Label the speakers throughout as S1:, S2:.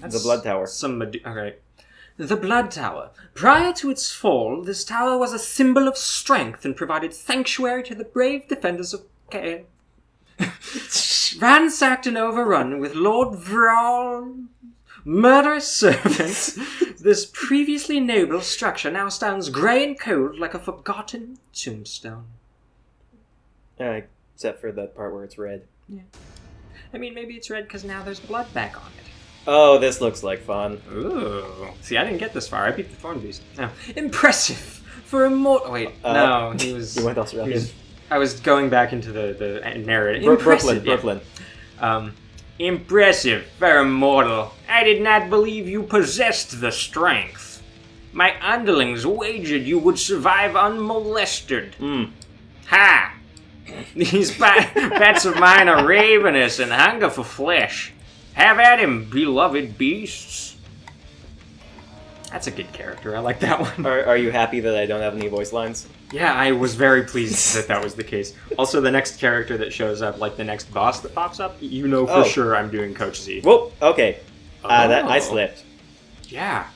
S1: The Blood Tower.
S2: Alright. The Blood Tower. Prior to its fall, this tower was a symbol of strength and provided sanctuary to the brave defenders of Caen. Ransacked and overrun with Lord Vral's murderous servants, this previously noble structure now stands grey and cold like a forgotten tombstone.
S1: Except for that part where it's red.
S2: Yeah. I mean, maybe it's red because now there's blood back on it.
S1: Oh, this looks like fun.
S2: Ooh. See, I didn't get this far. I beat the Thorn Beast. No. Impressive! For a Wait, no, he was...
S1: You went Australian.
S2: I was going back into the narrative.
S1: Brooklyn.
S2: Impressive, fair mortal. I did not believe you possessed the strength. My underlings wagered you would survive unmolested. Ha! These pets of mine are ravenous and hunger for flesh. Have at him, beloved beasts. That's a good character. I like that one.
S1: Are you happy that I don't have any voice lines?
S2: Yeah, I was very pleased that was the case. Also, the next character that shows up, like the next boss that pops up, you know for sure I'm doing Coach Z.
S1: Whoop, okay. I slipped.
S2: Yeah.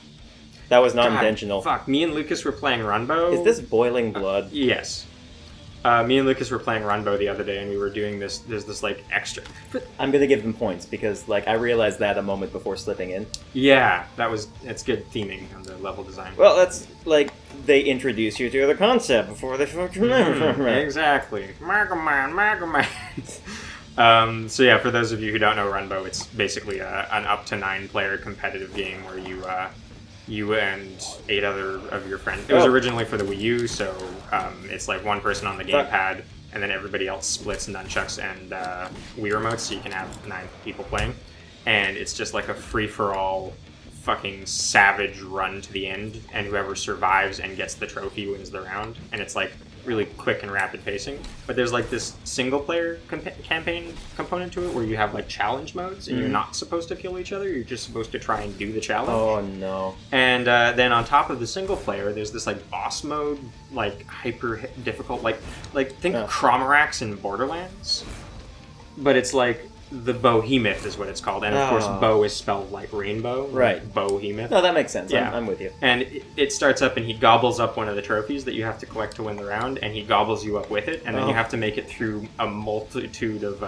S1: That was not intentional.
S2: Fuck, me and Lucas were playing Runbow.
S1: Is this boiling blood?
S2: Yes. Me and Lucas were playing Runbow the other day, and we were doing there's this, like, extra...
S1: I'm gonna give them points, because, like, I realized that a moment before slipping in.
S2: Yeah, it's good theming on the level design.
S1: Well, that's, like, they introduce you to the concept before they fucking...
S2: Exactly. Mega Man. So yeah, for those of you who don't know Runbow, it's basically an up to 9-player competitive game where you and 8 other of your friends. It was originally for the Wii U, so it's like one person on the gamepad, and then everybody else splits nunchucks and Wii remotes, so you can have 9 people playing. And it's just like a free-for-all fucking savage run to the end, and whoever survives and gets the trophy wins the round. And it's like really quick and rapid pacing. But there's like this single-player campaign component to it where you have like challenge modes, and you're not supposed to kill each other. You're just supposed to try and do the challenge.
S1: Oh no!
S2: And then on top of the single-player, there's this like boss mode, like hyper difficult, like think Cromorax in Borderlands, but it's like the Bohemoth is what it's called, and of course Bo is spelled like rainbow,
S1: right?
S2: Bohemoth.
S1: No, that makes sense.
S2: Yeah.
S1: I'm with you.
S2: And it starts up, and he gobbles up one of the trophies that you have to collect to win the round, and he gobbles you up with it, and then you have to make it through a multitude of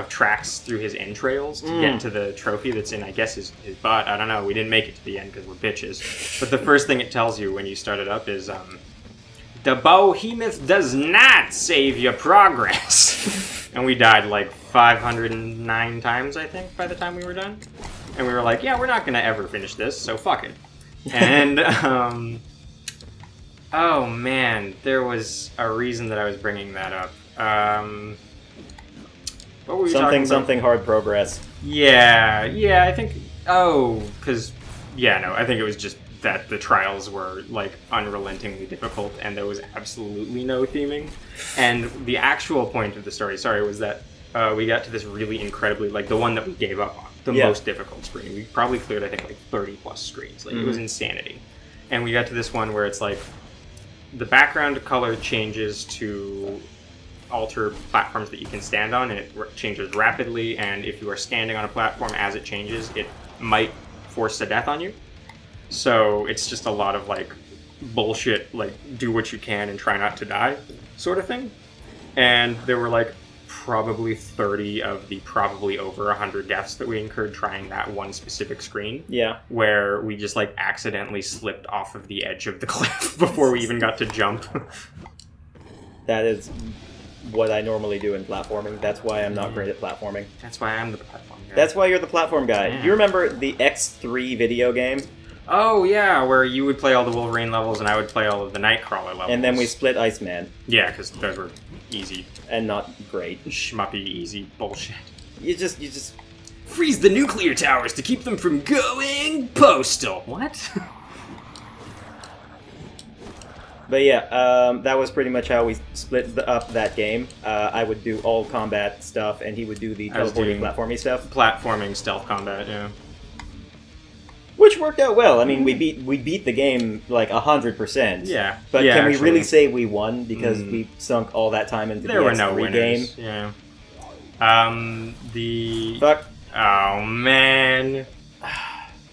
S2: tracks through his entrails to get to the trophy that's in, I guess, his butt. I don't know. We didn't make it to the end because we're bitches. But the first thing it tells you when you start it up is, the Bohemoth does not save your progress. And we died like 509 times, I think, by the time we were done. And we were like, yeah, we're not going to ever finish this, so fuck it. And, oh man, there was a reason that I was bringing that up. What were we talking about?
S1: Something hard progress.
S2: Yeah, I think, I think it was just that the trials were, like, unrelentingly difficult, and there was absolutely no theming. And the actual point of the story, was that we got to this really incredibly, like, the one that we gave up on, the most difficult screen. We probably cleared, I think, like, 30-plus screens. Like, it was insanity. And we got to this one where it's, like, the background color changes to alter platforms that you can stand on, and it changes rapidly, and if you are standing on a platform as it changes, it might force a death on you. So it's just a lot of, like, bullshit, like, do what you can and try not to die sort of thing. And there were, like, probably 30 of the probably over 100 deaths that we incurred trying that one specific screen.
S1: Yeah.
S2: Where we just, like, accidentally slipped off of the edge of the cliff before we even got to jump.
S1: That is what I normally do in platforming. That's why I'm not great at platforming.
S2: That's why I'm the platform guy.
S1: That's why you're the platform guy.
S2: Damn.
S1: You remember the X3 video game?
S2: Oh, yeah, where you would play all the Wolverine levels and I would play all of the Nightcrawler levels.
S1: And then we split Iceman.
S2: Yeah, because those were easy.
S1: And not great.
S2: Schmuppy, easy bullshit.
S1: You just...
S2: Freeze the nuclear towers to keep them from going postal. What?
S1: But yeah, that was pretty much how we split up that game. I would do all combat stuff, and he would do the teleporting platformy stuff.
S2: Platforming stealth combat, yeah.
S1: Which worked out well. I mean, we beat the game like 100%.
S2: Yeah.
S1: But
S2: Yeah,
S1: can we
S2: actually.
S1: really say we won because we sunk all that time into
S2: There
S1: the
S2: were
S1: X3
S2: no
S1: game?
S2: winners. Yeah. The
S1: Fuck.
S2: Oh man.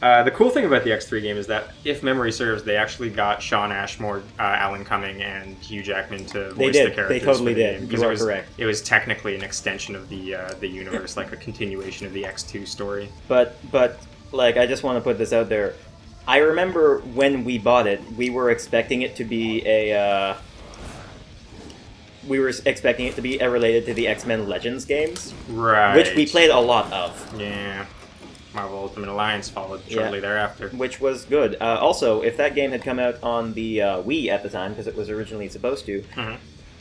S2: The cool thing about the X3 game is that, if memory serves, they actually got Sean Ashmore, Alan Cumming, and Hugh Jackman to voice the characters.
S1: They totally
S2: for the
S1: did.
S2: game,
S1: You
S2: because
S1: are correct.
S2: It was technically an extension of the universe, like a continuation of the X2 story.
S1: But like, I just want to put this out there. I remember when we bought it, we were expecting it to be related to the X-Men Legends games,
S2: Right.
S1: which we played a lot of.
S2: Yeah. Marvel Ultimate Alliance followed shortly thereafter.
S1: Which was good. Also, if that game had come out on the Wii at the time, because it was originally supposed to,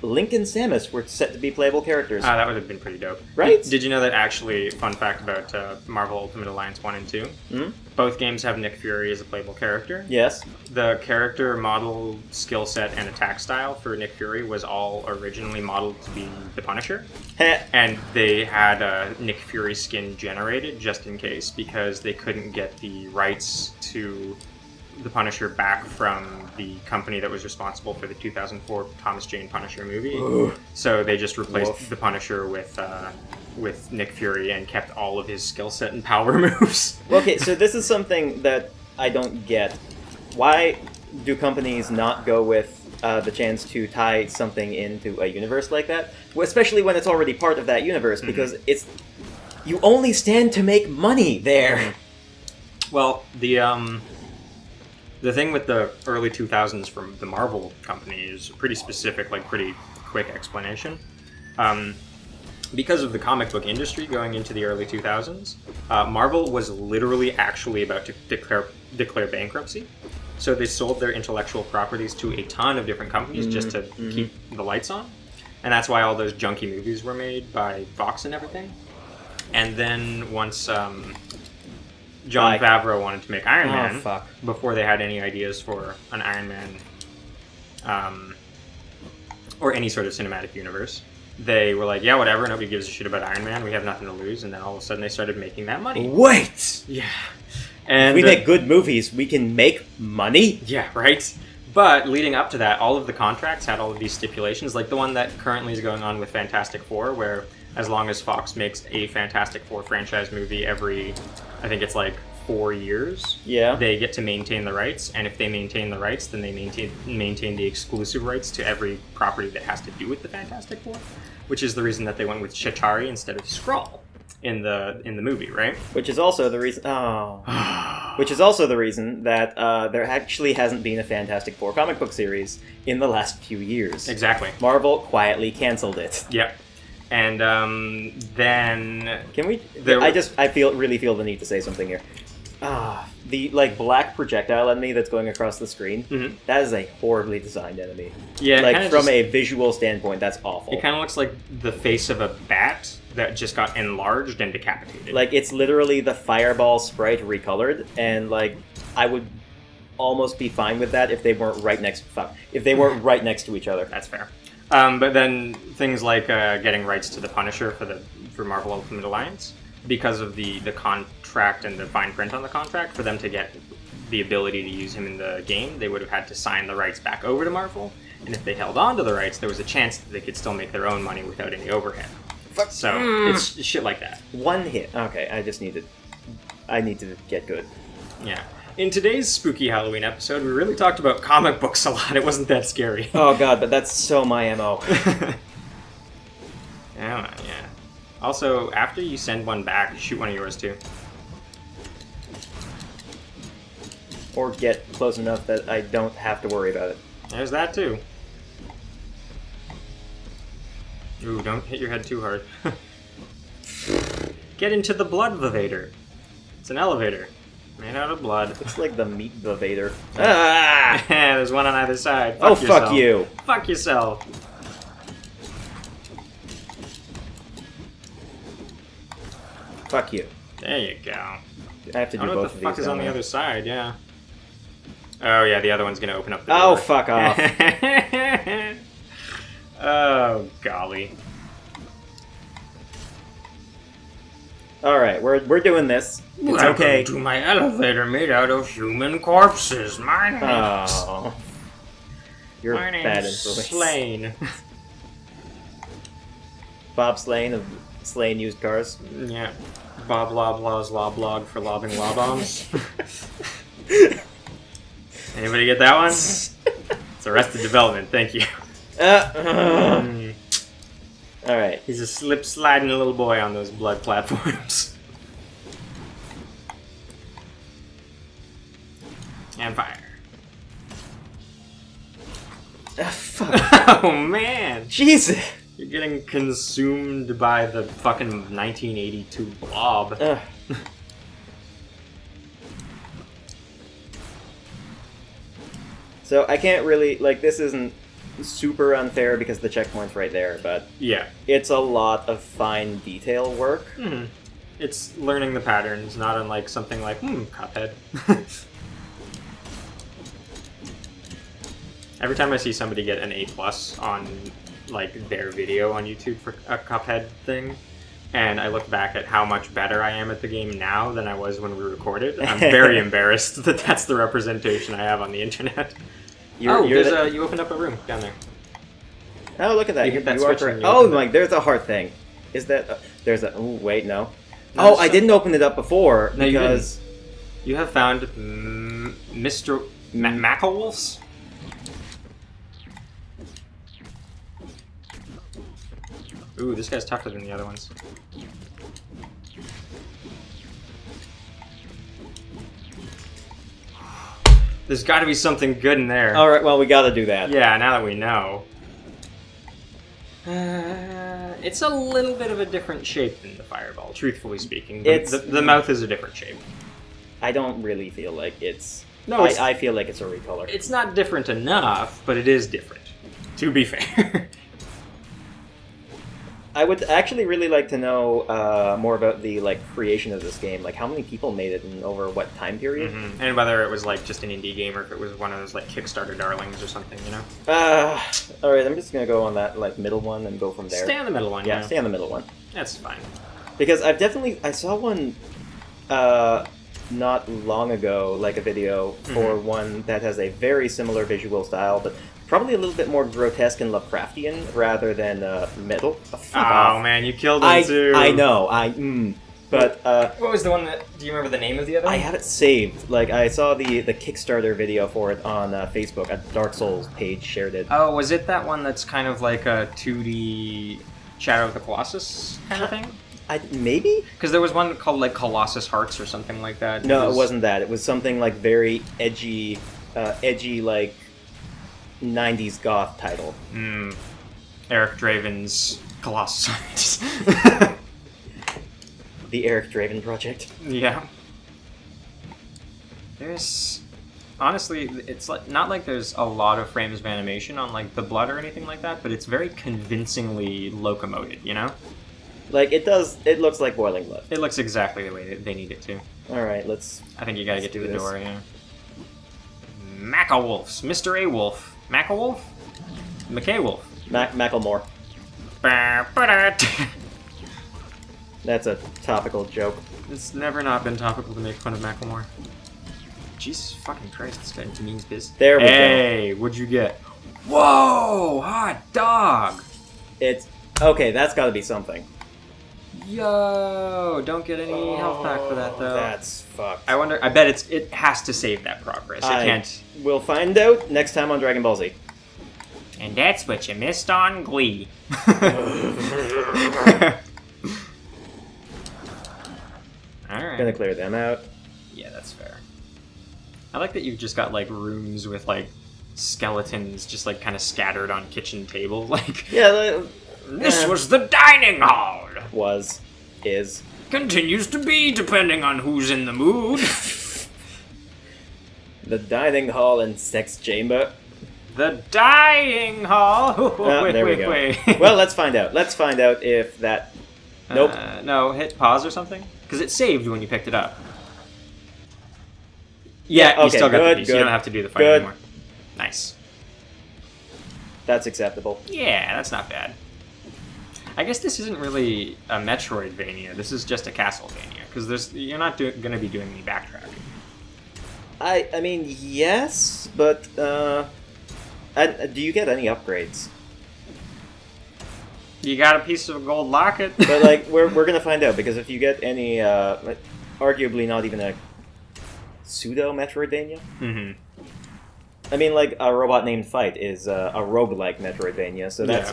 S1: Link and Samus were set to be playable characters.
S2: That would have been pretty dope.
S1: Right?
S2: Did you know that, actually, fun fact about Marvel Ultimate Alliance 1 and 2?
S1: Hmm?
S2: Both games have Nick Fury as a playable character.
S1: Yes.
S2: The character model, skill set, and attack style for Nick Fury was all originally modeled to be the Punisher.
S1: Heh.
S2: And they had a Nick Fury skin generated just in case, because they couldn't get the rights to the Punisher back from the company that was responsible for the 2004 Thomas Jane Punisher movie.
S1: Ugh.
S2: So they just replaced
S1: Woof.
S2: the Punisher with Nick Fury and kept all of his skill set and power moves.
S1: Okay, so this is something that I don't get. Why do companies not go with the chance to tie something into a universe like that? Well, especially when it's already part of that universe, because you only stand to make money there.
S2: Well, the thing with the early 2000s from the Marvel company is a pretty specific, like pretty quick explanation. Because of the comic book industry going into the early 2000s, Marvel was literally actually about to declare bankruptcy. So they sold their intellectual properties to a ton of different companies just to keep the lights on. And that's why all those junky movies were made by Fox and everything. And then once Jon Favreau wanted to make Iron Man, before they had any ideas for an Iron Man or any sort of cinematic universe, they were like, yeah, whatever, nobody gives a shit about Iron Man, we have nothing to lose, and then all of a sudden they started making that money.
S1: Wait!
S2: Yeah. And
S1: we make good movies, we can make money?
S2: Yeah, right? But leading up to that, all of the contracts had all of these stipulations, like the one that currently is going on with Fantastic Four, where as long as Fox makes a Fantastic Four franchise movie every, I think it's like 4 years, they get to maintain the rights, and if they maintain the rights, then they maintain the exclusive rights to every property that has to do with the Fantastic Four, which is the reason that they went with Chitauri instead of Skrull in the movie, right?
S1: Which is also the reason. Which is also the reason that there actually hasn't been a Fantastic Four comic book series in the last few years.
S2: Exactly.
S1: Marvel quietly canceled it.
S2: Yep. And then
S1: can we? I really feel the need to say something here. The black projectile enemy that's going across the screen. That is a horribly designed enemy. Yeah, from a visual standpoint, that's awful.
S2: It kind of looks like the face of a bat that just got enlarged and decapitated.
S1: Like, it's literally the Fireball sprite recolored, and I would almost be fine with that if they weren't right next. If they weren't right next to each other.
S2: That's fair. But then things like getting rights to the Punisher for Marvel Ultimate Alliance, because of the contract and the fine print on the contract, for them to get the ability to use him in the game, they would have had to sign the rights back over to Marvel. And if they held on to the rights, there was a chance that they could still make their own money without any overhead. So it's shit like that.
S1: One hit. Okay, I need to get good.
S2: Yeah. In today's spooky Halloween episode, we really talked about comic books a lot. It wasn't that scary.
S1: Oh god, but that's so my MO.
S2: Yeah. Also, after you send one back, shoot one of yours too.
S1: Or get close enough that I don't have to worry about it.
S2: There's that too. Ooh, don't hit your head too hard. Get into the blood elevator. It's an elevator. Made out of blood.
S1: It's like the meat elevator.
S2: Ah! There's one on either side.
S1: Fuck yourself. Fuck you.
S2: Fuck yourself.
S1: Fuck you.
S2: There you go.
S1: I have to do both of these.
S2: What the fuck is on the other side, yeah. Oh yeah, the other one's gonna open up the door.
S1: Oh, fuck off.
S2: Oh, golly.
S1: All right, we're doing this. It's
S2: Welcome
S1: okay.
S2: to my elevator made out of human corpses. My name's...
S1: Oh, you're
S2: My
S1: bad
S2: name's
S1: influence.
S2: Slane.
S1: Bob Slane of Slane Used Cars.
S2: Yeah. Bob Loblaw's Loblog for lobbing law bombs. Anybody get that one? It's Arrested Development, thank you.
S1: All right.
S2: He's a slip-sliding little boy on those blood platforms. And fire.
S1: Fuck.
S2: Oh, man!
S1: Jesus.
S2: You're getting consumed by the fucking 1982 blob.
S1: So I can't really, like, this isn't super unfair because the checkpoint's right there, but
S2: Yeah.
S1: it's a lot of fine detail work.
S2: Mm-hmm. It's learning the patterns, not unlike something like, Cuphead. Every time I see somebody get an A+ on, like, their video on YouTube for a Cuphead thing, and I look back at how much better I am at the game now than I was when we recorded, I'm very embarrassed that that's the representation I have on the internet. You opened up a room down there.
S1: Oh, look at that.
S2: You hit that
S1: are
S2: switch
S1: correct.
S2: and you
S1: Oh,
S2: opened it.
S1: like, there's a heart thing. Is that... there's a... Oh, wait, no.
S2: No,
S1: Oh, I didn't open it up before
S2: No, you
S1: because...
S2: You have found Mr. Macklewolf's? Ooh, this guy's tougher than the other ones. There's got to be something good in there.
S1: All right, well, we gotta do that.
S2: Yeah, now that we know. It's a little bit of a different shape than the fireball, truthfully speaking. The mouth is a different shape.
S1: I don't really feel like it's...
S2: No,
S1: I feel like it's a recolor.
S2: It's not different enough, but it is different, to be fair.
S1: I would actually really like to know more about the creation of this game. Like, how many people made it and over what time period?
S2: Mm-hmm. And whether it was just an indie game or if it was one of those Kickstarter darlings or something, you know?
S1: All right, I'm just gonna go on that middle one and go from there.
S2: Stay on the middle one.
S1: Yeah, stay on the middle one.
S2: That's fine.
S1: Because I saw one not long ago, like a video for one that has a very similar visual style, but probably a little bit more grotesque and Lovecraftian rather than metal.
S2: Oh man, you killed it too.
S1: I know. But
S2: what was the one that? Do you remember the name of the other one?
S1: I have it saved. Like, I saw the Kickstarter video for it on Facebook. A Dark Souls page shared it.
S2: Oh, was it that one that's kind of like a 2D Shadow of the Colossus kind of thing?
S1: Maybe?
S2: Because there was one called Colossus Hearts or something like that.
S1: No, it wasn't that. It was something very edgy, 90s goth title.
S2: Eric Draven's Colossus Hearts.
S1: The Eric Draven Project.
S2: Yeah. There's... Honestly, it's not like there's a lot of frames of animation on the blood or anything like that, but it's very convincingly locomoted, you know?
S1: It looks like boiling blood.
S2: It looks exactly the way they need it to.
S1: Alright, let's...
S2: I think you gotta get
S1: do
S2: to the
S1: this.
S2: door, yeah. Macklewolfs. Mr. A Wolf. Macklewolf? McKay Wolf.
S1: Macklemore.
S2: Ba-ba-da.
S1: That's a topical joke.
S2: It's never not been topical to make fun of Macklemore. Jesus fucking Christ, this guy means biz.
S1: There we go.
S2: Hey, what'd you get? Whoa! Hot dog!
S1: It's... Okay, that's gotta be something.
S2: Yo! Don't get any health pack for that, though.
S1: That's fucked.
S2: I wonder... I bet it has to save that progress. It can't...
S1: We'll find out next time on Dragon Ball Z.
S2: And that's what you missed on Glee. Alright.
S1: Gonna clear them out.
S2: Yeah, that's fair. I like that you've just got rooms with skeletons just kind of scattered on kitchen tables.
S1: Yeah,
S2: This was the dining hall.
S1: is.
S2: Continues to be, depending on who's in the mood.
S1: The dining hall and sex chamber.
S2: The dining hall.
S1: There we go. Well, let's find out. Let's find out if that... Nope.
S2: No, hit pause or something. Because it saved when you picked it up. Yeah, you still got the piece. You don't have to do the fight anymore. Nice.
S1: That's acceptable.
S2: Yeah, that's not bad. I guess this isn't really a Metroidvania. This is just a Castlevania because you're not going to be doing any backtracking.
S1: I mean, yes, but do you get any upgrades?
S2: You got a piece of a gold locket.
S1: But like, we're gonna find out, because if you get any, arguably not even a pseudo Metroidvania.
S2: Mm-hmm.
S1: I mean, like, a robot named Fight is a roguelike Metroidvania, so that's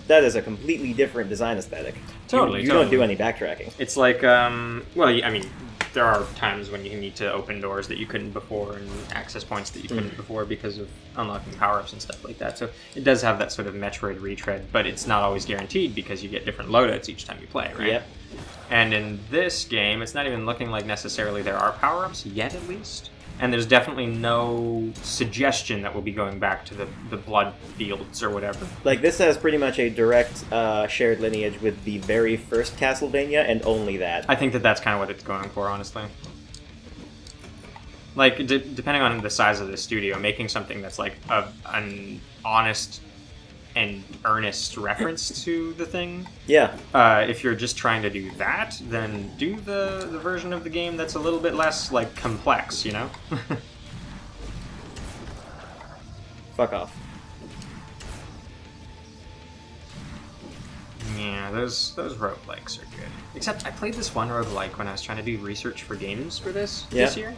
S1: that is a completely different design aesthetic.
S2: Totally,
S1: you don't do any backtracking.
S2: It's like, well, I mean, there are times when you need to open doors that you couldn't before and access points that you couldn't before because of unlocking power-ups and stuff like that. So it does have that sort of Metroid retread, but it's not always guaranteed because you get different loadouts each time you play, right?
S1: Yep.
S2: And in this game, it's not even looking like necessarily there are power-ups, yet at least. And there's definitely no suggestion that we'll be going back to the blood fields or whatever.
S1: Like, this has pretty much a direct shared lineage with the very first Castlevania, and only that.
S2: I think that's kind of what it's going for, honestly. Like, depending on the size of the studio, making something that's like an honest and earnest reference to the thing.
S1: Yeah.
S2: If you're just trying to do that, then do the version of the game that's a little bit less, like, complex, you know?
S1: Fuck off.
S2: Yeah, those roguelikes are good. Except I played this one roguelike when I was trying to do research for games for this year,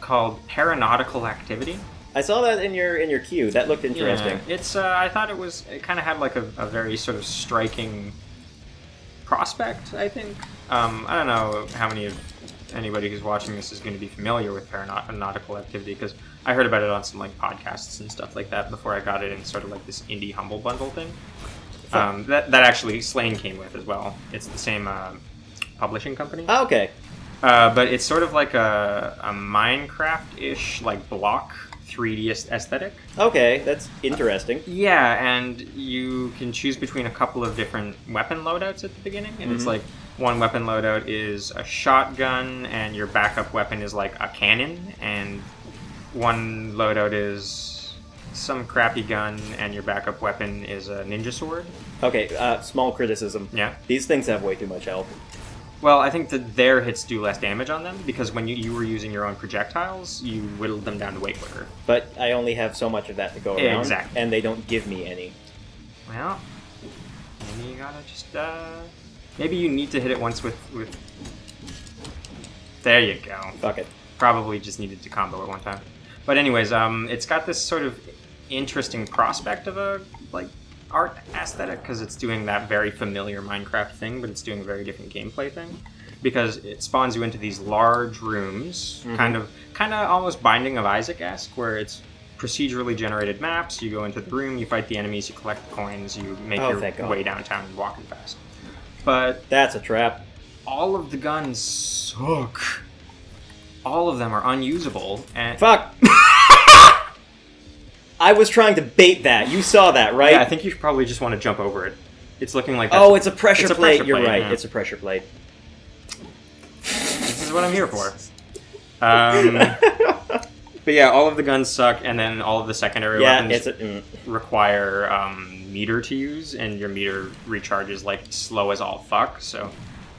S2: called Paranautical Activity.
S1: I saw that in your queue. That looked interesting.
S2: Yeah, it's. I thought it kind of had like a very sort of striking prospect. I think. I don't know how many of anybody who's watching this is going to be familiar with Paranautical Activity, because I heard about it on some like podcasts and stuff like that before I got it in sort of like this indie humble bundle thing. That actually Slane came with as well. It's the same publishing company.
S1: Oh, okay.
S2: But it's sort of like a Minecraft-ish like block 3D aesthetic.
S1: Okay, that's interesting.
S2: Yeah, and you can choose between a couple of different weapon loadouts at the beginning, and it's like one weapon loadout is a shotgun, and your backup weapon is like a cannon, and one loadout is some crappy gun, and your backup weapon is a ninja sword.
S1: Okay, small criticism.
S2: Yeah.
S1: These things have way too much health.
S2: Well, I think that their hits do less damage on them, because when you were using your own projectiles, you whittled them down to way quicker.
S1: But I only have so much of that to go around,
S2: exactly.
S1: And they don't give me any.
S2: Well, maybe you gotta just, maybe you need to hit it once with... There you go.
S1: Fuck it.
S2: Probably just needed to combo it one time. But anyways, it's got this sort of interesting prospect of a, like, art aesthetic, because it's doing that very familiar Minecraft thing, but it's doing a very different gameplay thing, because it spawns you into these large rooms, kind of almost Binding of Isaac-esque, where it's procedurally generated maps. You go into the room, you fight the enemies, you collect the coins, you make your way downtown and walking fast. But
S1: that's a trap.
S2: All of the guns suck. All of them are unusable, and
S1: fuck. I was trying to bait that. You saw that, right?
S2: Yeah, I think you probably just want to jump over it. It's looking like
S1: oh, it's a pressure plate. You're right. Yeah. It's a pressure plate.
S2: This is what I'm here for. But yeah, all of the guns suck, and then all of the secondary weapons require meter to use, and your meter recharges like slow as all fuck. So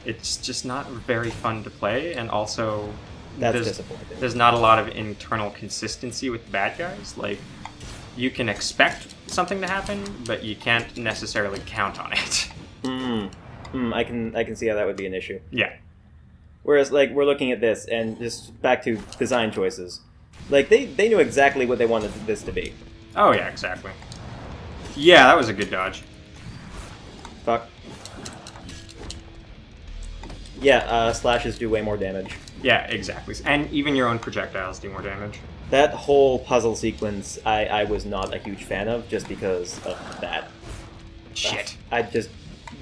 S2: it's just not very fun to play, and also
S1: that's disappointing.
S2: There's not a lot of internal consistency with the bad guys. Like, you can expect something to happen, but you can't necessarily count on it.
S1: I can see how that would be an issue.
S2: Yeah.
S1: Whereas, like, we're looking at this, and just back to design choices. Like, they knew exactly what they wanted this to be.
S2: Oh, yeah, exactly. Yeah, that was a good dodge.
S1: Fuck. Yeah, slashes do way more damage.
S2: Yeah, exactly. And even your own projectiles do more damage.
S1: That whole puzzle sequence, I was not a huge fan of, just because of that.
S2: Shit.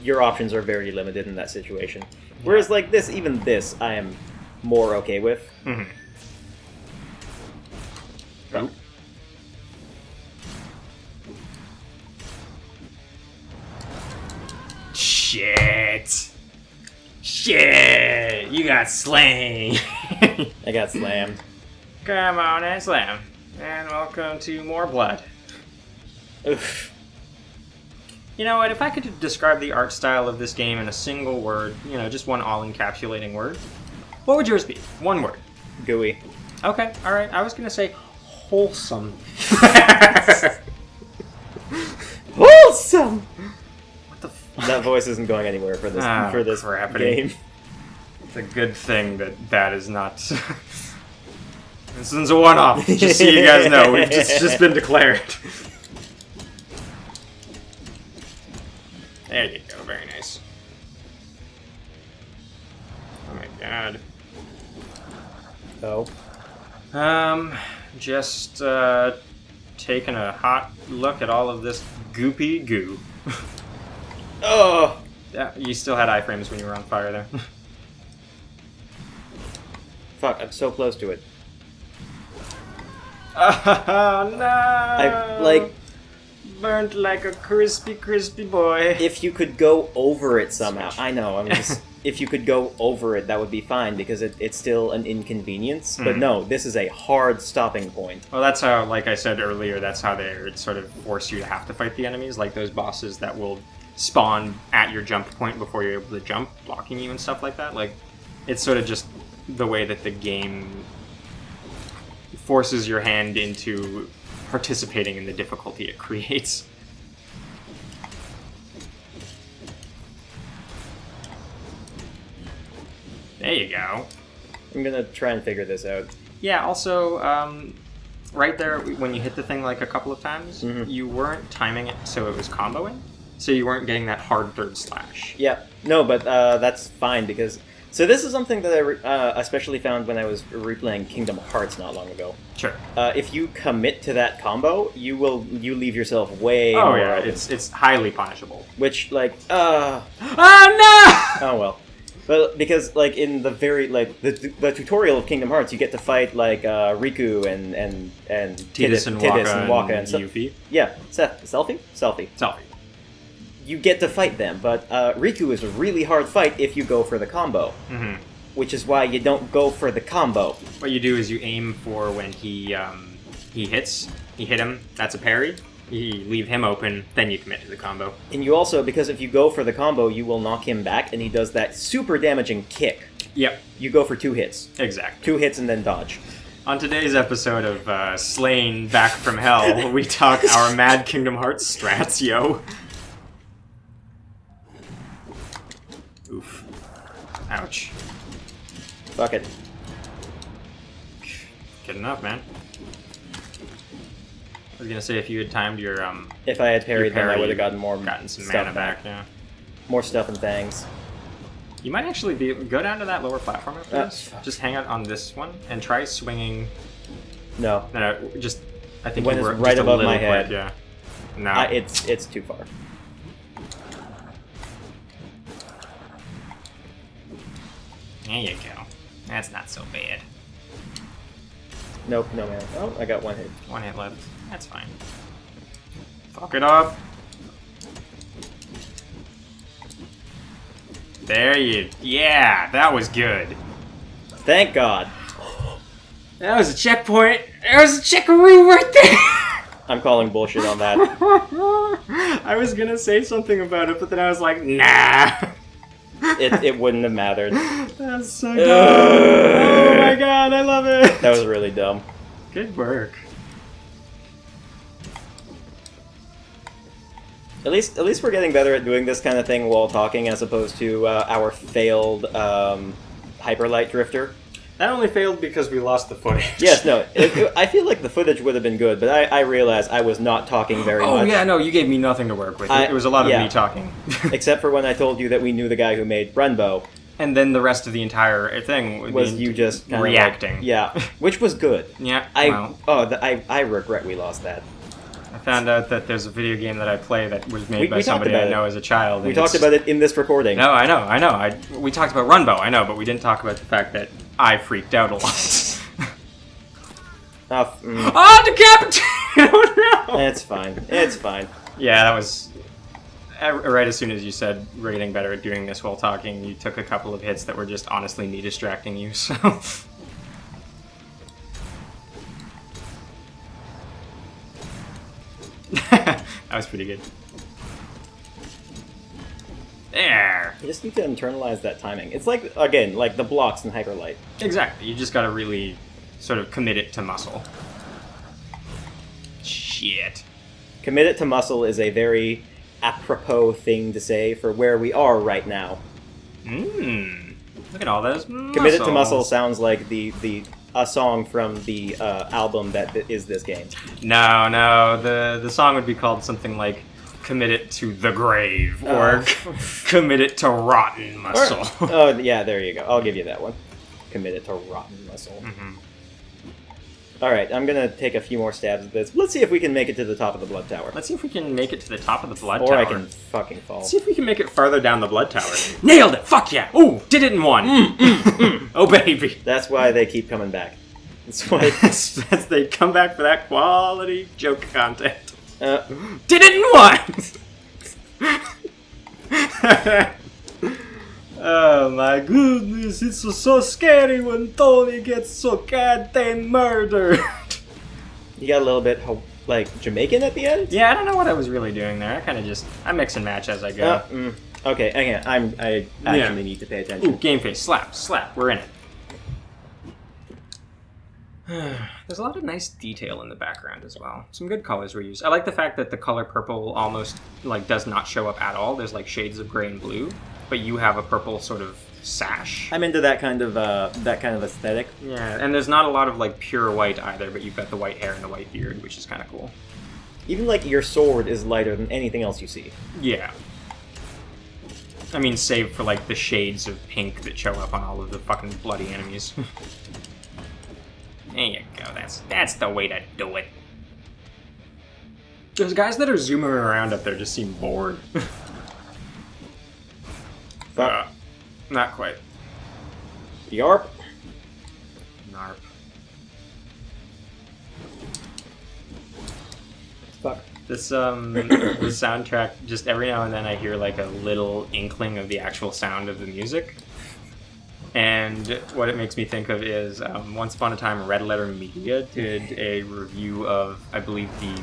S1: Your options are very limited in that situation. Whereas, like, even this, I am more okay with.
S2: Mm-hmm.
S1: Oh.
S2: Shit! You got slain!
S1: I got slammed.
S2: Come on and slam. And welcome to more blood.
S1: Oof.
S2: You know what? If I could describe the art style of this game in a single word, just one all-encapsulating word, what would yours be? One word.
S1: Gooey.
S2: Okay, all right. I was gonna say wholesome.
S1: Wholesome.
S2: What the?
S1: That voice isn't going anywhere for this game.
S2: It's a good thing that is not. This one's a one-off. Just so you guys know, it's just been declared. There you go. Very nice. Oh my god.
S1: Oh.
S2: Just taking a hot look at all of this goopy goo.
S1: Oh.
S2: Yeah, you still had iframes when you were on fire there.
S1: Fuck! I'm so close to it.
S2: Oh no!
S1: I
S2: burnt like a crispy boy.
S1: If you could go over it somehow, I know. I'm just. If you could go over it, that would be fine because it's still an inconvenience. But no, this is a hard stopping point.
S2: Well, that's how, like I said earlier, that's how they sort of force you to have to fight the enemies, like those bosses that will spawn at your jump point before you're able to jump, blocking you and stuff like that. Like, it's sort of just the way that the game forces your hand into participating in the difficulty it creates. There you go.
S1: I'm gonna try and figure this out.
S2: Yeah, also, right there, when you hit the thing like a couple of times, you weren't timing it so it was comboing, so you weren't getting that hard third slash.
S1: Yeah, no, but that's fine because... So this is something that I especially found when I was replaying Kingdom Hearts not long ago.
S2: Sure.
S1: If you commit to that combo, you leave yourself way
S2: Oh
S1: more
S2: yeah,
S1: open.
S2: it's highly punishable.
S1: Which, like,
S2: Oh no!
S1: Oh well. But because, like, in the very, like, the tutorial of Kingdom Hearts, you get to fight, like, Riku and
S2: Tidus and Waka and Yuffie.
S1: Yeah. Selfie? Selfie. You get to fight them, but Riku is a really hard fight if you go for the combo.
S2: Mm-hmm.
S1: Which is why you don't go for the combo.
S2: What you do is you aim for when he hit him, that's a parry. You leave him open, then you commit to the combo.
S1: And you also, because if you go for the combo, you will knock him back, and he does that super damaging kick.
S2: Yep.
S1: You go for 2 hits.
S2: Exactly.
S1: 2 hits and then dodge.
S2: On today's episode of Slain Back from Hell, we talk our Mad Kingdom Hearts strats, yo. Oof. Ouch.
S1: Fuck it.
S2: Good enough, man. I was gonna say if you had timed your
S1: If I had parried them, I would have gotten
S2: some
S1: stuff
S2: mana back. Yeah.
S1: More stuff and things.
S2: You might actually go down to that lower platform after this. Just hang out on this one and try swinging.
S1: No.
S2: No, just I think
S1: When
S2: you
S1: it's
S2: were
S1: right
S2: just
S1: above
S2: a little
S1: my head.
S2: quick, yeah. No.
S1: It's too far.
S2: There you go. That's not so bad.
S1: Nope, no man. Oh, I got 1 hit.
S2: 1 hit left. That's fine. Fuck it up. There you... Yeah, that was good.
S1: Thank God.
S2: That was a checkpoint. There was a checkaroo right there.
S1: I'm calling bullshit on that.
S2: I was gonna say something about it, but then I was like, nah.
S1: It wouldn't have mattered.
S2: That's so dumb. Oh my god, I love it.
S1: That was really dumb.
S2: Good work.
S1: At least we're getting better at doing this kind of thing while talking, as opposed to our failed Hyperlight Drifter.
S2: That only failed because we lost the footage.
S1: Yes, no. I feel like the footage would have been good, but I realized I was not talking very much.
S2: Oh yeah, no, you gave me nothing to work with. It was a lot of me talking.
S1: Except for when I told you that we knew the guy who made Brunbo.
S2: And then the rest of the entire thing
S1: was you just kind
S2: reacting.
S1: Of like, yeah, which was good.
S2: Yeah.
S1: I regret we lost that.
S2: I found out that there's a video game that I play that was made by somebody I know as a child.
S1: We talked about it in this recording.
S2: No, I know. We talked about Runbow, I know, but we didn't talk about the fact that I freaked out a lot. Oh, decapitated! Oh no!
S1: It's fine. It's fine.
S2: Yeah, that was... Right as soon as you said we're getting better at doing this while talking, you took a couple of hits that were just honestly me distracting you, so... That was pretty good. There.
S1: You just need to internalize that timing. It's like, again, like the blocks in Hyperlight.
S2: Exactly. You just gotta really sort of commit it to muscle. Shit.
S1: Commit it to muscle is a very apropos thing to say for where we are right now.
S2: Look at all those muscles.
S1: Commit it to muscle sounds like a song from the album that is this game.
S2: No, the song would be called something like "Commit It to the Grave" or "Commit It to Rotten Muscle."
S1: Oh yeah, there you go. I'll give you that one. Commit it to rotten muscle. All right, I'm gonna take a few more stabs at this. Let's see if we can make it to the top of the blood tower.
S2: Let's see if we can make it to the top of the blood
S1: Or
S2: tower.
S1: I can fucking fall.
S2: Let's see if we can make it farther down the blood tower. Nailed it! Fuck yeah! Ooh, did it in one. Oh baby.
S1: That's why they keep coming back. That's why.
S2: As they come back for that quality joke content.
S1: Did
S2: it in one! Oh my goodness, it's so scary when Tony gets so goddamn murdered.
S1: You got a little bit like Jamaican at the end?
S2: Yeah, I don't know what I was really doing there. I mix and match as I go.
S1: Okay, I actually need to pay attention.
S2: Ooh, game face, slap, we're in it. There's a lot of nice detail in the background as well. Some good colors were used. I like the fact that the color purple almost like does not show up at all. There's like shades of gray and blue, but you have a purple sort of sash.
S1: I'm into that kind of aesthetic.
S2: Yeah, and there's not a lot of like pure white either, but you've got the white hair and the white beard, which is kind of cool.
S1: Even like your sword is lighter than anything else you see.
S2: Yeah. I mean, save for like the shades of pink that show up on all of the fucking bloody enemies. There you go. That's the way to do it. Those guys that are zooming around up there just seem bored. Not quite.
S1: Yarp.
S2: Narp.
S1: Fuck.
S2: This the soundtrack, just every now and then I hear like a little inkling of the actual sound of the music. And what it makes me think of is once upon a time Red Letter Media did a review of, I believe, the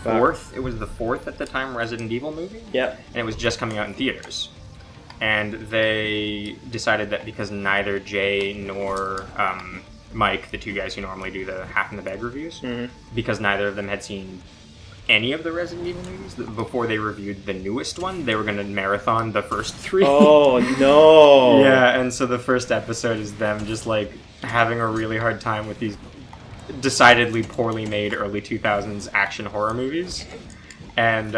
S2: fourth. It was the fourth at the time Resident Evil movie.
S1: Yep.
S2: And it was just coming out in theaters. And they decided that because neither Jay nor Mike, the two guys who normally do the Half in the Bag reviews, because neither of them had seen any of the Resident Evil movies, before they reviewed the newest one, they were going to marathon the first three.
S1: Oh, no!
S2: Yeah, and so the first episode is them just, like, having a really hard time with these decidedly poorly made early 2000s action horror movies. And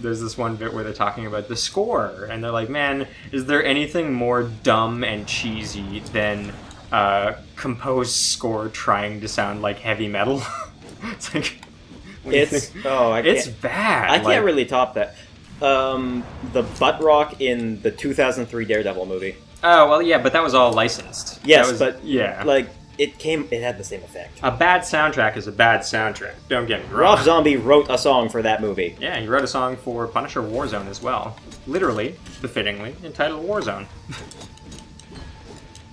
S2: there's this one bit where they're talking about the score, and they're like, man, is there anything more dumb and cheesy than composed score trying to sound like heavy metal? It's like...
S1: It's
S2: bad.
S1: I can't really top that. The butt rock in the 2003 Daredevil movie.
S2: Oh well, yeah, but that was all licensed.
S1: Yes,
S2: yeah,
S1: like it had the same effect.
S2: A bad soundtrack is a bad soundtrack. Don't get me wrong.
S1: Rob Zombie wrote a song for that movie.
S2: Yeah, he wrote a song for Punisher Warzone as well. Literally, befittingly, entitled Warzone.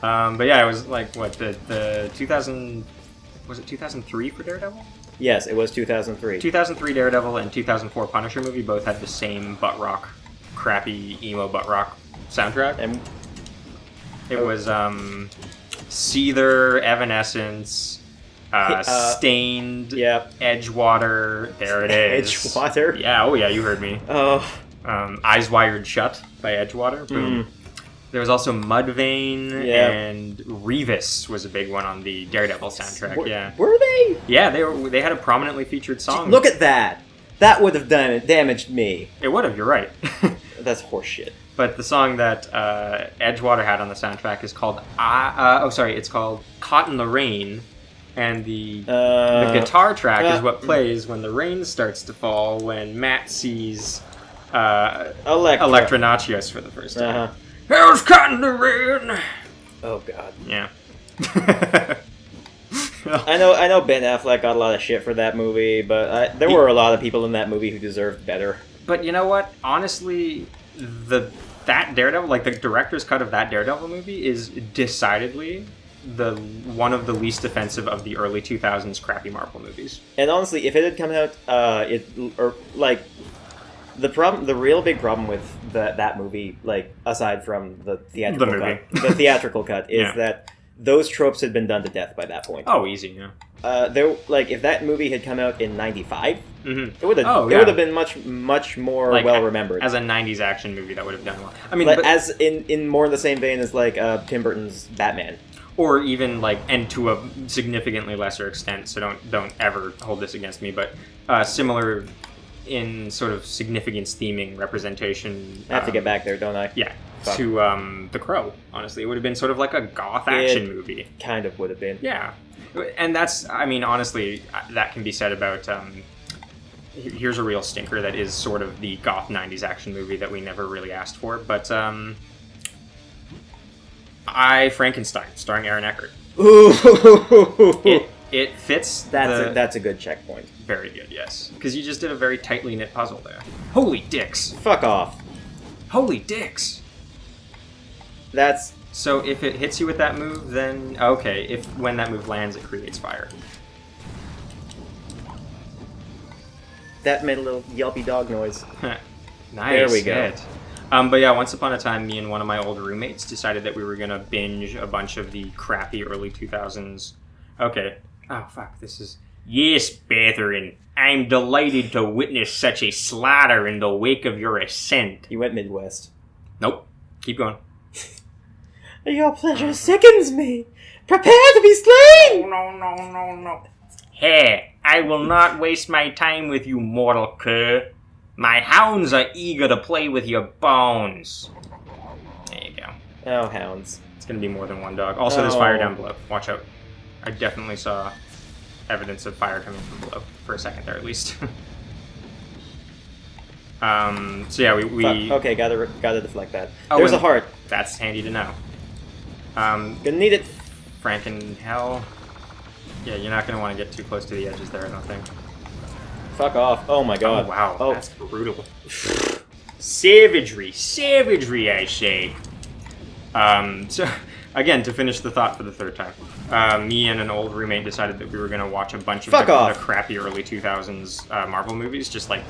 S2: But yeah, it was like what the 2000 was it 2003 for Daredevil?
S1: Yes, it was 2003.
S2: 2003 Daredevil and 2004 Punisher movie both had the same butt rock, crappy emo butt rock soundtrack.
S1: And
S2: it was Seether, Evanescence, Stained, Edgewater. There it is.
S1: Edgewater?
S2: Yeah, oh yeah, you heard me.
S1: Oh.
S2: Eyes Wired Shut by Edgewater. Boom. There was also Mudvayne, and Revis was a big one on the Daredevil soundtrack.
S1: Were they?
S2: Yeah, they had a prominewater featured song.
S1: Look at that! That would have damaged me.
S2: It would have. You're right.
S1: That's horseshit.
S2: But the song that Edgewater had on the soundtrack is called it's called "Caught in the Rain," and the guitar track is what plays when the rain starts to fall when Matt sees Electra Nachios for the first time. I was caught in the rain.
S1: Oh god.
S2: Yeah.
S1: I know Ben Affleck got a lot of shit for that movie, but there were a lot of people in that movie who deserved better.
S2: But you know what? Honestly, that Daredevil, like the director's cut of that Daredevil movie, is decidedly the one of the least offensive of the early 2000s crappy Marvel movies.
S1: And honestly, if it had come out, the real big problem with that movie, like aside from the theatrical
S2: movie.
S1: cut, the theatrical cut is
S2: Yeah.
S1: that those tropes had been done to death by that point.
S2: Oh, easy, yeah.
S1: There, like if that movie had come out in '95,
S2: Mm-hmm.
S1: it would have
S2: Oh,
S1: it
S2: yeah.
S1: would have been much more
S2: Like,
S1: well remembered.
S2: As a 90s action movie, that would have done well. I mean,
S1: But
S2: but-
S1: as in more in the same vein as like Tim Burton's Batman.
S2: or even like, and to a significantly lesser extent, so don't ever hold this against me, but similar in sort of significance, theming, representation.
S1: I have to get back there, don't I?
S2: Yeah,
S1: Fuck.
S2: to The Crow. Honestly, it would have been sort of like a goth action
S1: It-
S2: movie.
S1: Kind of would have been.
S2: Yeah, and that's, I mean, honestly, that can be said about. Here's a real stinker that is sort of the goth 90s action movie that we never really asked for, but Frankenstein, starring Aaron Eckhart.
S1: Ooh,
S2: It fits.
S1: that's a good checkpoint.
S2: Very good, yes, because you just did a very tightly knit puzzle there. Holy dicks!
S1: Fuck off.
S2: Holy dicks!
S1: That's
S2: So if it hits you with that move, then okay. If when that move lands, it creates fire.
S1: that made a little yelpy dog noise.
S2: Nice.
S1: There we go.
S2: Hit. But yeah, once upon a time, me and one of my old roommates decided that we were gonna binge a bunch of the crappy early 2000s. Okay. Oh fuck, this is. Yes, brethren, I'm delighted to witness such a slaughter in the wake of your ascent.
S1: You went Midwest.
S2: Nope. Keep going.
S1: Your pleasure sickens me. Prepare to be slain.
S2: No. Hey, I will not waste my time with you, mortal cur. My hounds are eager to play with your bones. There you go.
S1: Oh, hounds.
S2: It's gonna be more than one dog. Also, there's fire down below. Watch out. I definitely saw evidence of fire coming from below for a second there, at least. So yeah, we
S1: Fuck. Okay, gotta deflect that.
S2: Oh,
S1: There's a
S2: and-
S1: heart.
S2: That's handy to know.
S1: Gonna need it.
S2: Franken hell. Yeah, you're not gonna want to get too close to the edges there, I don't think.
S1: Fuck off. Oh my god.
S2: Oh wow,
S1: Oh.
S2: that's brutal. Savagery, I say. So again, to finish the thought for the third time, me and an old roommate decided that we were gonna watch a bunch of
S1: Fuck
S2: the
S1: off.
S2: crappy early 2000s Marvel movies, just like,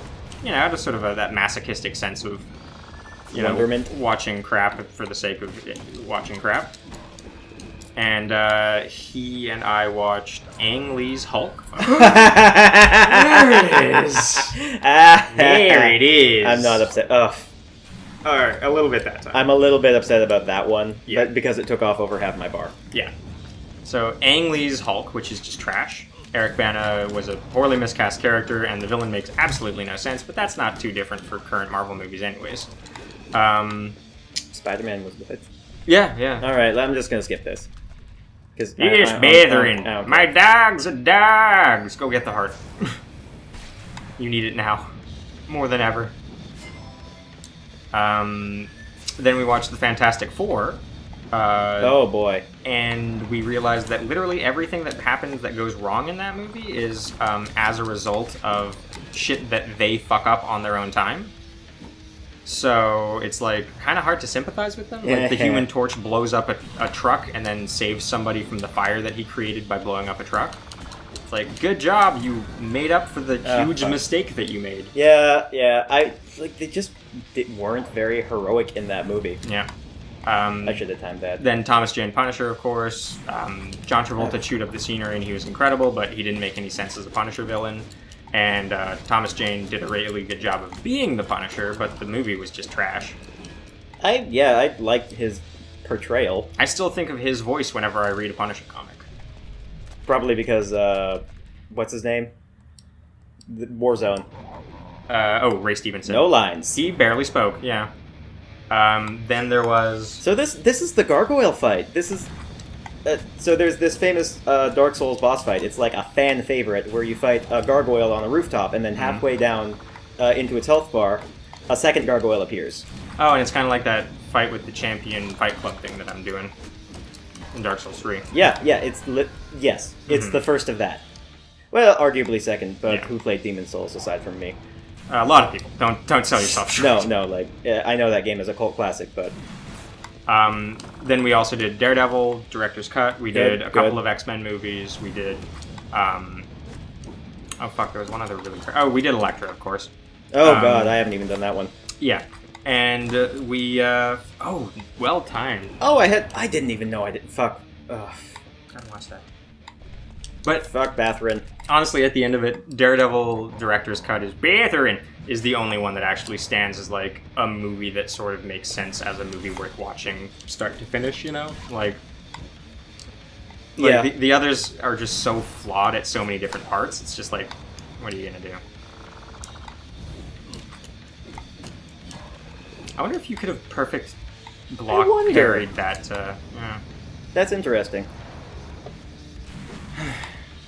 S2: you know, just sort of that masochistic sense of, you know,
S1: Wonderment.
S2: watching crap for the sake of watching crap. And he and I watched Ang Lee's Hulk. There it is. There it is.
S1: I'm not upset. Ugh.
S2: Alright, a little bit that time.
S1: I'm a little bit upset about that one.
S2: Yeah.
S1: But because it took off over half my bar.
S2: Yeah. So Ang Lee's Hulk, which is just trash. Eric Bana was a poorly miscast character, and the villain makes absolutely no sense, but that's not too different for current Marvel movies anyways.
S1: Spider-Man was good.
S2: Yeah.
S1: Alright, I'm just gonna skip this. Cause
S2: Yes,
S1: I
S2: brethren,
S1: don't
S2: my
S1: care.
S2: dogs are dogs. Go get the heart. You need it now, more than ever. Then we watched the Fantastic Four.
S1: Oh boy.
S2: And we realized that literally everything that happens that goes wrong in that movie is as a result of shit that they fuck up on their own time. So it's like kind of hard to sympathize with them. Like the Human Torch blows up a truck and then saves somebody from the fire that he created by blowing up a truck. It's like, good job, you made up for the huge
S1: fuck.
S2: mistake that you made.
S1: Yeah. They just weren't very heroic in that movie.
S2: Yeah.
S1: I should have timed that.
S2: Then Thomas Jane Punisher, of course. John Travolta chewed up the scenery and he was incredible, but he didn't make any sense as a Punisher villain. And Thomas Jane did a really good job of being the Punisher, but the movie was just trash.
S1: I liked his portrayal.
S2: I still think of his voice whenever I read a Punisher comic.
S1: Probably because, what's his name? Warzone.
S2: Ray Stevenson.
S1: No lines.
S2: He barely spoke, yeah. Then there was...
S1: So this is the gargoyle fight. This is... so there's this famous Dark Souls boss fight. It's like a fan favorite where you fight a gargoyle on a rooftop, and then halfway down into its health bar, a second gargoyle appears.
S2: Oh, and it's kind of like that fight with the champion Fight Club thing that I'm doing in Dark Souls 3.
S1: Yeah, it's it's the first of that. Well, arguably second, but
S2: Yeah.
S1: who played Demon Souls aside from me?
S2: A lot of people. Don't sell yourself short.
S1: No, like I know that game is a cult classic, but
S2: Then we also did Daredevil, Director's Cut. We did a couple
S1: good.
S2: of X-Men movies. We did... oh, fuck, there was one other really... we did Elektra, of course.
S1: oh god, I haven't even done that one.
S2: Yeah. And we, oh, well timed.
S1: Oh, I didn't even know I didn't. Fuck. Ugh.
S2: Gotta watch that. But
S1: Fuck Batherin.
S2: honestly, at the end of it, Daredevil Director's Cut is Batherin is the only one that actually stands as like a movie that sort of makes sense as a movie worth watching start to finish, you know? Like
S1: Yeah.
S2: the others are just so flawed at so many different parts. It's just like, what are you gonna do? I wonder if you could have perfect block parried that. Yeah.
S1: That's interesting.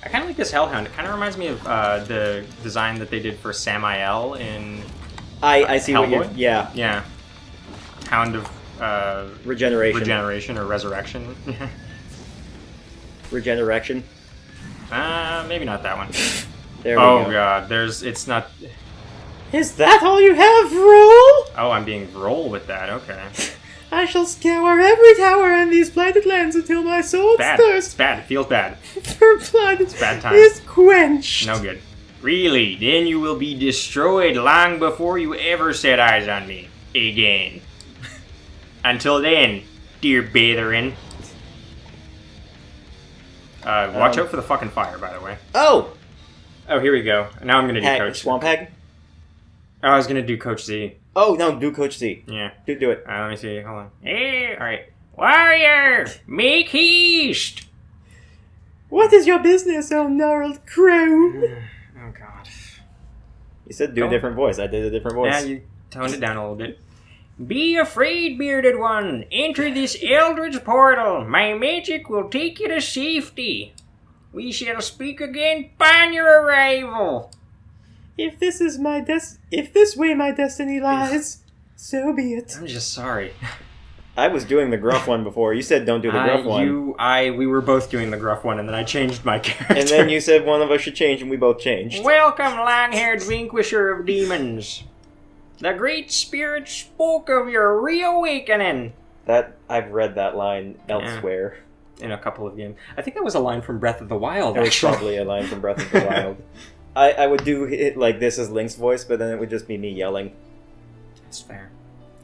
S2: I kind of like this Hellhound. It kind of reminds me of the design that they did for Samael in
S1: I see what
S2: Hellboy?
S1: you're... Yeah.
S2: Yeah, Hound of
S1: Regeneration.
S2: or Resurrection.
S1: Regeneration.
S2: Maybe not that one.
S1: There we go.
S2: Oh god, it's not.
S1: Is that all you have, Roll?
S2: Oh, I'm being roll with that. Okay.
S1: I shall scour every tower in these blighted lands until my soul's
S2: Bad. It's bad. It feels bad.
S1: for blood
S2: bad time.
S1: is quenched.
S2: No good. Really? Then you will be destroyed long before you ever set eyes on me again. Until then, dear Batherin. Watch out for the fucking fire, by the way.
S1: Oh!
S2: Oh, here we go. Now I'm gonna do Coach.
S1: Swamp Hag?
S2: Oh, I was gonna do Coach Z.
S1: Oh, no, do Coach Z.
S2: Yeah.
S1: Do it.
S2: Let me see. Hold on. Hey, alright. Warrior! Make haste!
S1: What is your business, oh gnarled crow?
S2: Oh, God.
S1: You said do a different voice. I did a different voice.
S2: Yeah, you toned it down a little bit. Be afraid, bearded one. Enter this eldritch portal. My magic will take you to safety. We shall speak again upon your arrival.
S1: If this is if this way my destiny lies, so be it.
S2: I'm just sorry.
S1: I was doing the gruff one before. You said don't do the gruff one.
S2: We were both doing the gruff one, and then I changed my character.
S1: And then you said one of us should change, and we both changed.
S2: Welcome, long-haired vanquisher of demons. The Great Spirit spoke of your reawakening.
S1: I've read that line elsewhere.
S2: In a couple of games. I think that was a line from Breath of the Wild,
S1: It was
S2: actually.
S1: probably a line from Breath of the Wild. I would do it like this as Link's voice, but then it would just be me yelling.
S2: That's fair.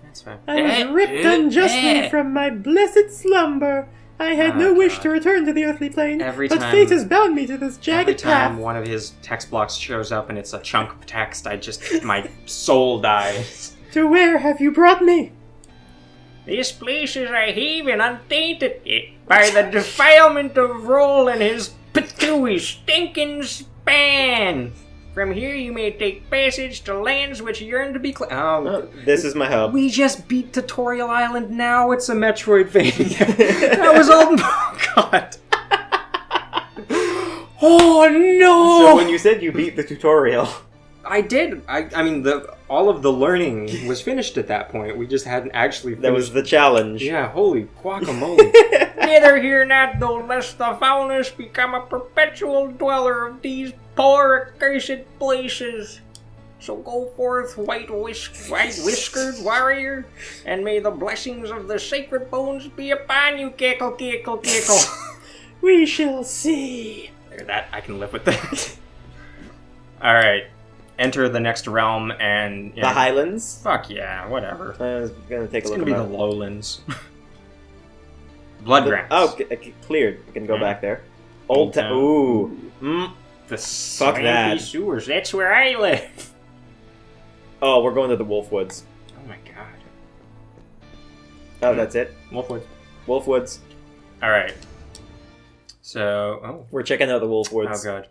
S2: That's fair.
S1: I was ripped unjustly from my blessed slumber. I had no wish to return to the earthly plane, but fate has bound me to this jagged
S2: every time
S1: path.
S2: one of his text blocks shows up and it's a chunk of text, my soul dies.
S1: To where have you brought me?
S2: This place is a haven untainted by the defilement of Roll and his patooey stinking span. From here you may take passage to lands which yearn to be
S1: This is my hub.
S2: We just beat Tutorial Island, now it's a Metroidvania. That was all... Oh, God. Oh, no!
S1: So when you said you beat the tutorial...
S2: I did. I mean, all of the learning was finished at that point. We just hadn't actually finished.
S1: That was the challenge.
S2: Yeah, holy guacamole. Neither here not, though, lest the foulness become a perpetual dweller of these poor accursed places. So go forth, white-whiskered warrior, and may the blessings of the sacred bones be upon you, cackle, cackle, cackle.
S1: We shall see.
S2: There, that, I can live with that. Alright. Enter the next realm and...
S1: The Highlands?
S2: Fuck yeah, whatever.
S1: I was gonna take a look
S2: It's
S1: at
S2: gonna be
S1: that.
S2: the Lowlands. Bloodgrounds.
S1: Oh, cleared. We can go back there. Old Town. Ooh.
S2: The
S1: Fuck
S2: swampy
S1: that.
S2: sewers. That's where I live.
S1: Oh, we're going to the Wolfwoods.
S2: Oh my god.
S1: Oh, that's it?
S2: Wolfwoods.
S1: Wolfwoods.
S2: Alright. So...
S1: We're checking out the Wolfwoods.
S2: Oh god.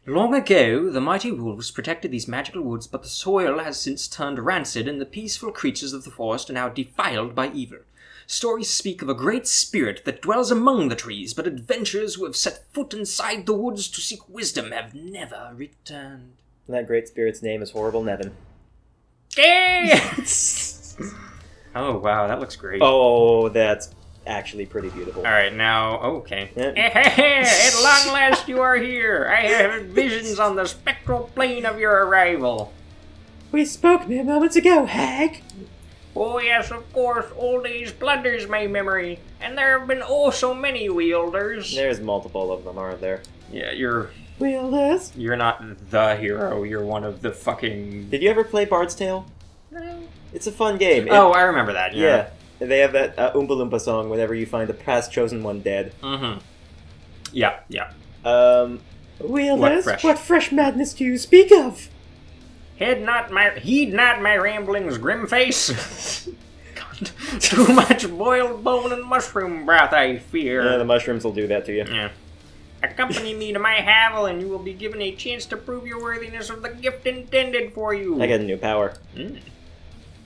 S2: Long ago, the mighty wolves protected these magical woods, but the soil has since turned rancid, and the peaceful creatures of the forest are now defiled by evil. Stories speak of a great spirit that dwells among the trees, but adventurers who have set foot inside the woods to seek wisdom have never returned.
S1: And that great spirit's name is Horrible Nevin.
S2: Oh, wow, that looks great.
S1: Oh, that's actually pretty beautiful.
S2: Alright, now... Oh, okay.
S1: Yeah.
S2: At long last you are here. I have visions on the spectral plane of your arrival.
S1: We spoke mere moments ago, hag.
S2: Oh yes, of course, old age blunders my memory, and there have been oh so many wielders.
S1: There's multiple of them, aren't there?
S2: Yeah, you're
S1: Wielders?
S2: not the hero, you're one of the fucking...
S1: Did you ever play Bard's Tale?
S2: No.
S1: It's a fun game.
S2: Oh, I remember that.
S1: Yeah. They have that Oompa Loompa song whenever you find the past chosen one dead.
S2: Mm-hmm. Yeah.
S1: Wheelers, what fresh madness do you speak of?
S2: Heed not my ramblings, grim face. God. Too much boiled bone and mushroom broth, I fear.
S1: Yeah, the mushrooms will do that to you.
S2: Yeah. Accompany me to my hovel, and you will be given a chance to prove your worthiness of the gift intended for you.
S1: I get a new power.
S2: Mm.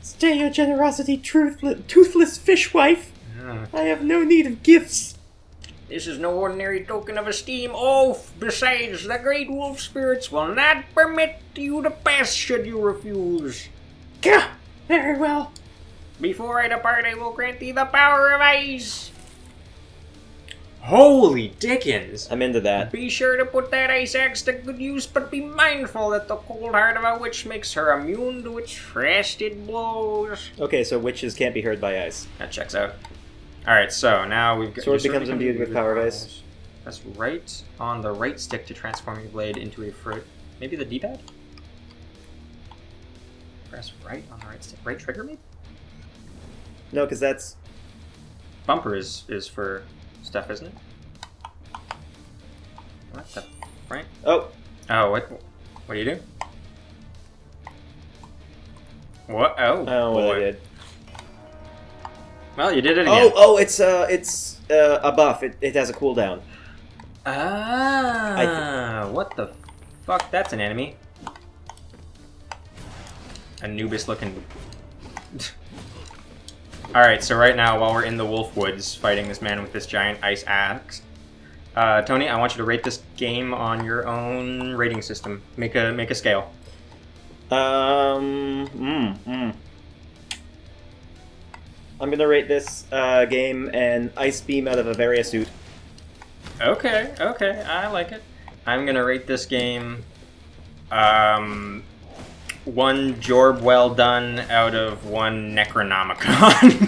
S1: Stay your generosity, toothless fishwife. I have no need of gifts.
S2: This is no ordinary token of esteem. Oh, besides, the great wolf spirits will not permit you to pass should you refuse.
S1: Gah! Very well.
S2: Before I depart, I will grant thee the power of ice. Holy dickens!
S1: I'm into that.
S2: Be sure to put that ice axe to good use, but be mindful that the cold heart of a witch makes her immune to its frosted blows.
S1: Okay, so witches can't be hurt by ice.
S2: That checks out. Alright, so now we've got...
S1: Sword becomes imbued with power of ice.
S2: Press right on the right stick to transform your blade into a fruit. Maybe the D-pad? Press right on the right stick. Right trigger, maybe?
S1: No, because that's...
S2: Bumper is for stuff, isn't it? What the frank?
S1: Oh!
S2: Oh, what do you do? What? Oh,
S1: Oh, what
S2: boy.
S1: I did.
S2: Well, you did it again.
S1: Oh, it's a buff. It has a cooldown.
S2: Ah, what the fuck? That's an enemy. Anubis looking. Alright, so right now, while we're in the Wolf Woods fighting this man with this giant ice axe, Tony, I want you to rate this game on your own rating system. Make a scale.
S1: I'm gonna rate this game an ice beam out of a Varia suit.
S2: Okay, I like it. I'm gonna rate this game one Jorb well done out of one Necronomicon.